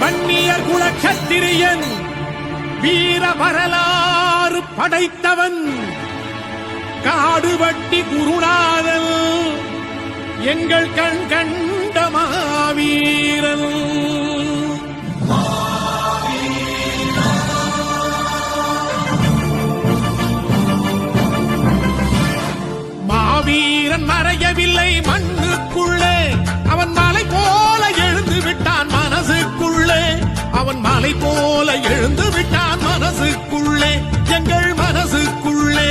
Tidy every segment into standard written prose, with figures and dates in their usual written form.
வன்னியர் குலக்கத்திரியன் வீர வரலாறு படைத்தவன் காடுவட்டி குருநாதன் எங்கள் கண் கண்ட மாவீரன். மாவீரன் மறையவில்லை மண்ணுக்குள்ளே, அவன் மலை போல எழுந்து விட்டான் மனசுக்குள்ளே. அவன் மலை போல எழுந்து விட்டான் மனசுக்குள்ளே, எங்கள் மனசுக்குள்ளே.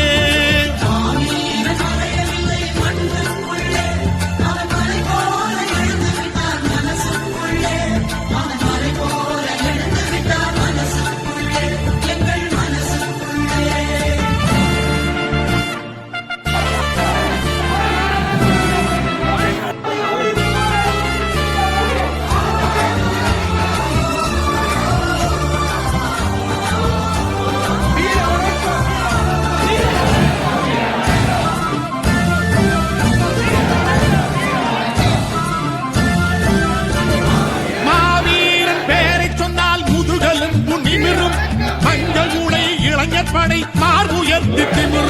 மஞ்சள் மூளை இளைஞர் படை மார் உயர்த்தி திமிரும்.